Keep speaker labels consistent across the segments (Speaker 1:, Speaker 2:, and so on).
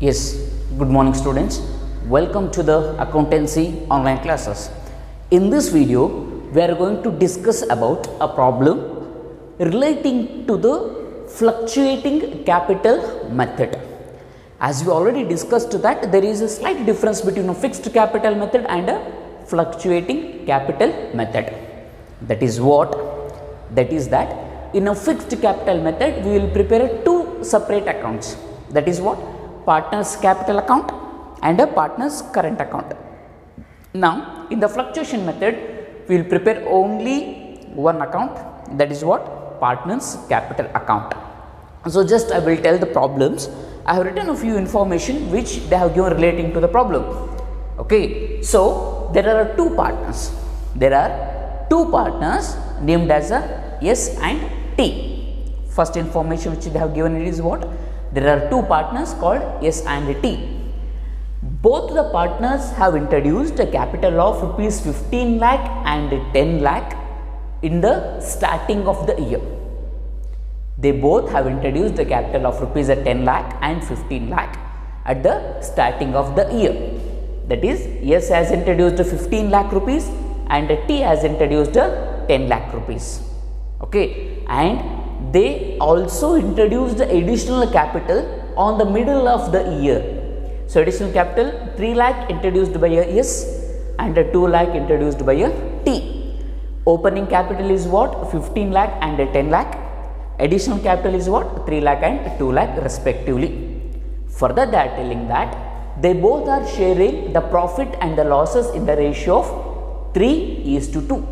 Speaker 1: Yes, good morning students. Welcome to the accountancy online classes. In this video, we are going to discuss about a problem relating to the fluctuating capital method. As we already discussed that there is a slight difference between a fixed capital method and a fluctuating capital method. That is that in a fixed capital method we will prepare two separate accounts. That is what? Partner's capital account and a partner's current account. Now in the fluctuation method we will prepare only one account, that is what? Partner's capital account. So just I will tell the problems. I have written a few information which they have given relating to the problem. Okay, so there are two partners. There are two partners named as a S and T. First information which they have given is what? There are two partners called S and T. Both the partners have introduced a capital of rupees 15 lakh and 10 lakh in the starting of the year. They both have introduced a capital of rupees 10 lakh and 15 lakh at the starting of the year. That is, S has introduced 15 lakh rupees and T has introduced 10 lakh rupees. Okay, and they also introduced the additional capital on the middle of the year. So additional capital 3 lakh introduced by a S and 2 lakh introduced by a T. Opening capital is what? 15 lakh and 10 lakh. Additional capital is what? 3 lakh and 2 lakh respectively. Further they are telling that they both are sharing the profit and the losses in the ratio of 3:2.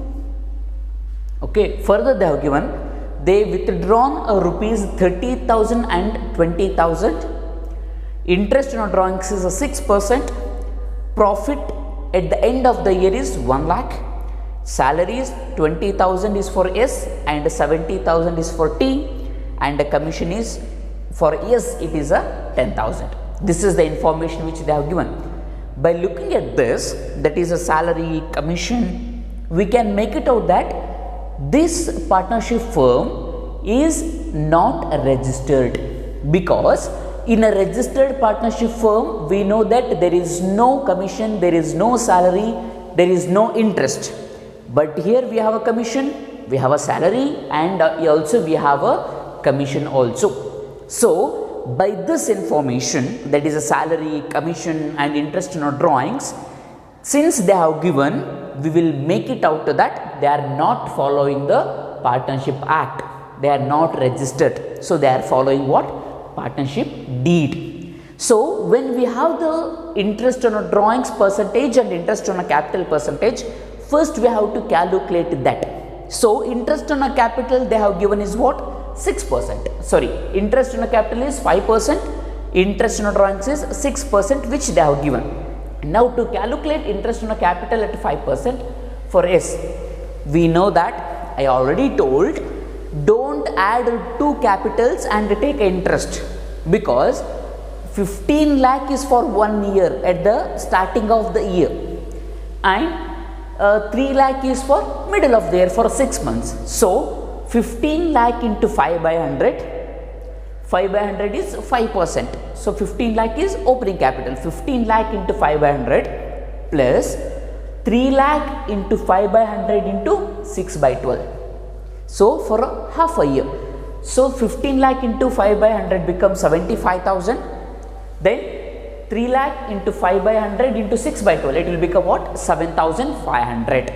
Speaker 1: Okay, further they have given they withdrawn rupees 30,000 and 20,000. Interest on drawings is 6%. Profit at the end of the year is 1 lakh. Salaries 20,000 is for S and 70,000 is for T, and the commission is for S it is a 10,000. This is the information which they have given. By looking at this, that is a salary, commission, we can make it out that this partnership firm is not registered, because in a registered partnership firm we know that there is no commission, there is no salary, there is no interest. But here we have a commission, we have a salary, and also we have a commission also. So by this information, that is a salary, commission and interest on drawings, since they have given, we will make it out that they are not following the Partnership Act. They are not registered. So they are following what? Partnership deed. So when we have the interest on a drawings percentage and interest on a capital percentage, first we have to calculate that. So interest on a capital they have given is what? 6%. Sorry, interest on a capital is 5%, interest on a drawings is 6%, which they have given. Now to calculate interest on a capital at 5% for S, we know that I already told, don't add two capitals and take interest, because 15 lakh is for 1 year at the starting of the year, and 3 lakh is for middle of the year for 6 months. So 15 lakh into 5 by 100, 5 by 100 is 5%. So 15 lakh is opening capital. 15 lakh into 5 by 100 plus 3 lakh into 5 by 100 into 6 by 12. So for half a year. So 15 lakh into 5 by 100 becomes 75,000. Then 3 lakh into 5 by 100 into 6 by 12, it will become what? 7,500.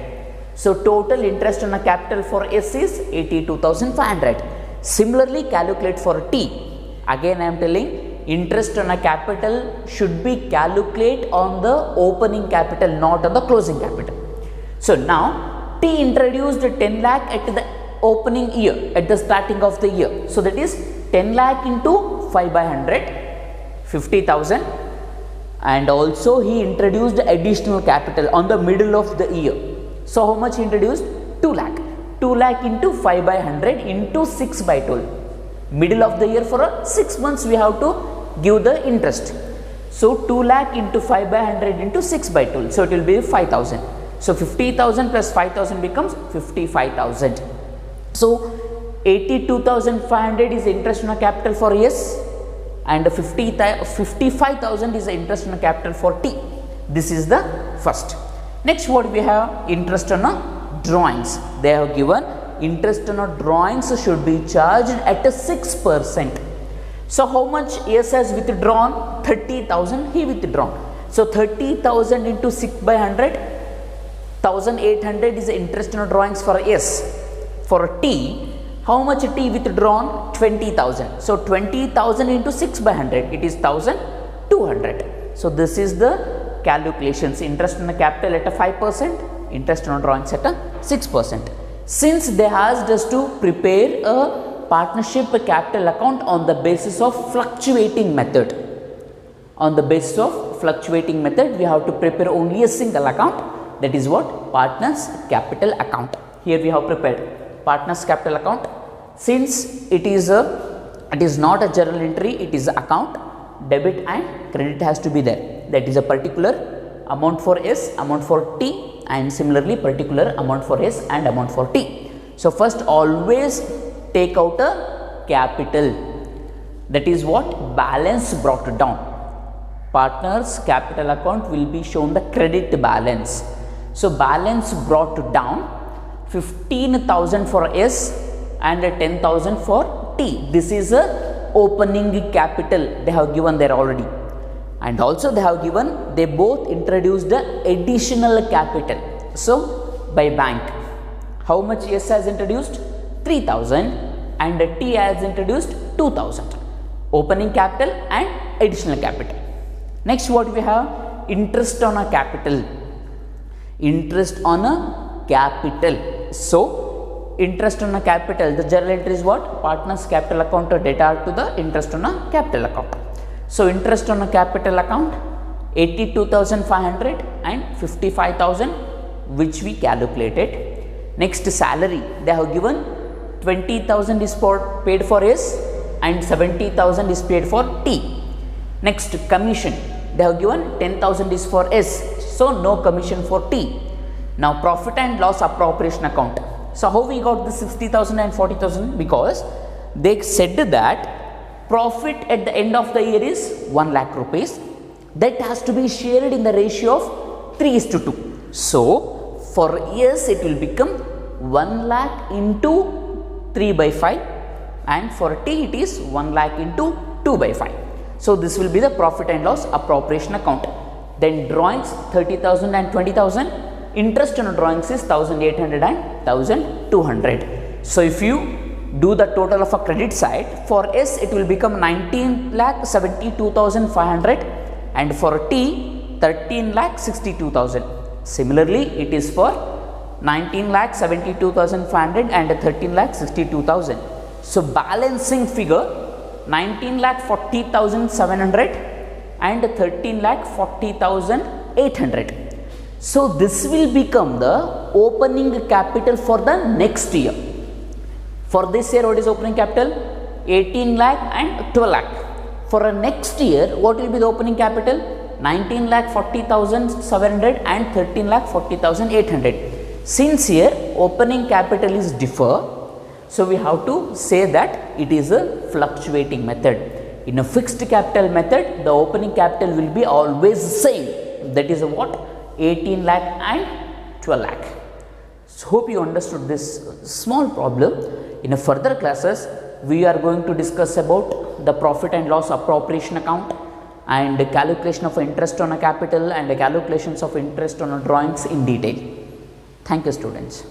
Speaker 1: So total interest on a capital for S is 82,500. Similarly calculate for T. Again I am telling, interest on a capital should be calculated on the opening capital, not on the closing capital. So now T introduced 10 lakh at the opening year, at the starting of the year. So that is 10 lakh into 5 by 100, 50,000, and also he introduced additional capital on the middle of the year. So how much he introduced? 2 lakh. 2 lakh into 5 by 100 into 6 by 12. Middle of the year for 6 months we have to give the interest. So 2 lakh into 5 by 100 into 6 by 12. So it will be 5,000. So 50,000 plus 5,000 becomes 55,000. So 82,500 is interest on a capital for S and 55,000 is the interest on a capital for T. This is the first. Next, what we have? Interest on a drawings. They have given interest on a drawings should be charged at a 6%. So how much S has withdrawn? 30,000 he withdrawn. So 30,000 into 6 by 100, 1,800 is the interest on drawings for S. For T, how much T withdrawn? 20,000. So 20,000 into 6 by 100, it is 1,200. So this is the calculations. Interest on a capital at a 5%, interest on drawings at a 6%. Since they asked us to prepare a partnership capital account on the basis of fluctuating method. On the basis of fluctuating method, we have to prepare only a single account, that is what? Partners capital account. Here we have prepared partners capital account. Since it is not a journal entry, it is an account, debit and credit has to be there. That is a particular amount for S, amount for T, and similarly particular amount for S and amount for T. So first always take out a capital, that is what? Balance brought down. Partners capital account will be shown the credit balance. So balance brought down, 15,000 for S and 10,000 for T. This is a opening capital they have given there already. And also they have given, they both introduced the additional capital. So by bank, how much S has introduced? 3,000 and T has introduced 2,000. Opening capital and additional capital. Next, what we have? Interest on a capital. Interest on a capital. So interest on a capital, the journal entry is what? Partners capital account to data to the interest on a capital account. So interest on a capital account 82,500 and 55,000, which we calculated. Next, salary, they have given 20,000 is paid for S and 70,000 is paid for T. Next, commission, they have given 10,000 is for S, so no commission for T. Now profit and loss appropriation account. So how we got the 60,000 and 40,000? Because they said that profit at the end of the year is 1 lakh rupees. That has to be shared in the ratio of 3:2. So for years it will become 1 lakh into 3 by 5, and for T it is 1 lakh into 2 by 5. So this will be the profit and loss appropriation account. Then drawings 30,000 and 20,000. Interest on drawings is 1,800 and 1,200. So if you do the total of a credit side, for S it will become 19,72,500 and for T 13,62,000. Similarly, it is for 19,72,500 and 13,62,000. So balancing figure 19,40,700 and 13,40,800. So this will become the opening capital for the next year. For this year, what is opening capital? 18 lakh and 12 lakh. For a next year, what will be the opening capital? 19,40,700 and 13,40,800. Since here opening capital is differ, so we have to say that it is a fluctuating method. In a fixed capital method, the opening capital will be always same. That is what? 18 lakh and 12 lakh. So hope you understood this small problem. In a further classes, we are going to discuss about the profit and loss appropriation account and the calculation of interest on a capital and the calculations of interest on a drawings in detail. Thank you, students.